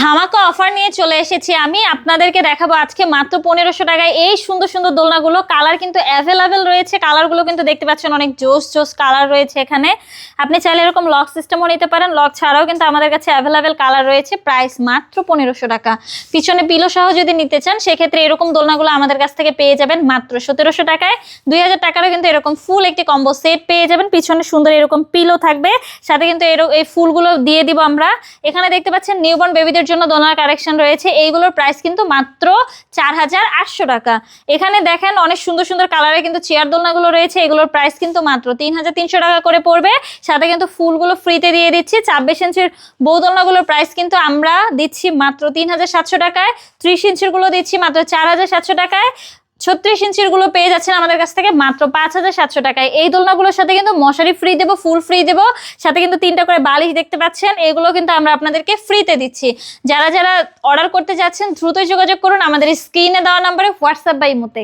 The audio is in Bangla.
ধামাকা অফার নিয়ে চলে এসেছি আমি আপনাদেরকে দেখাবো আজকে মাত্র 1500 টাকায় এই সুন্দর সুন্দর দোলনাগুলো। কালার কিন্তু অ্যাভেলেবেল রয়েছে, কালারগুলো কিন্তু দেখতে পাচ্ছেন অনেক জোস জোস কালার রয়েছে এখানে। আপনি চাইলে এরকম লক সিস্টেমও নিতে পারেন, লক ছাড়াও কিন্তু আমাদের কাছে অ্যাভেলেবেল কালার রয়েছে। প্রাইস মাত্র 1500 টাকা। পিছনে পিলো সহ যদি নিতে চান সেক্ষেত্রে এরকম দোলনাগুলো আমাদের কাছ থেকে পেয়ে যাবেন মাত্র 1700 টাকায়। 2000 টাকারও কিন্তু এরকম ফুল একটি কম্বো সেট পেয়ে যাবেন। পিছনে সুন্দর এরকম পিলো থাকবে, সাথে কিন্তু এই ফুলগুলো দিয়ে দিব আমরা। এখানে দেখতে পাচ্ছেন নিউবর্ন বেবিদের জন্য দোলনার কালেকশন রয়েছে, এইগুলোর প্রাইস কিন্তু মাত্র 4800 টাকা। এখানে দেখেন অনেক সুন্দর সুন্দর কালারে কিন্তু চেয়ার দোলনাগুলো রয়েছে, এগুলোর প্রাইস কিন্তু মাত্র 3300 টাকা করে পড়বে। সাথে কিন্তু ফুলগুলো ফ্রিতে দিয়ে দিচ্ছি। 26 ইঞ্চির বউ দোলনাগুলোর প্রাইস কিন্তু আমরা দিচ্ছি মাত্র 3700 টাকায়। 30 ইঞ্চির গুলো দিচ্ছি মাত্র 4700 টাকায়। 36 ইঞ্চির গুলো পেয়ে যাচ্ছেন আমাদের কাছ থেকে মাত্র 5700 টাকায়। এই দোলনাগুলোর সাথে কিন্তু মশারি ফ্রি দেবো, ফুল ফ্রি দেবো, সাথে কিন্তু 3টা করে বালিশ দেখতে পাচ্ছেন, এগুলো কিন্তু আমরা আপনাদেরকে ফ্রিতে দিচ্ছি। যারা যারা অর্ডার করতে যাচ্ছেন দ্রুতই যোগাযোগ করুন আমাদের স্ক্রিনে দেওয়া নাম্বারে, হোয়াটসঅ্যাপ বা ইমোতে।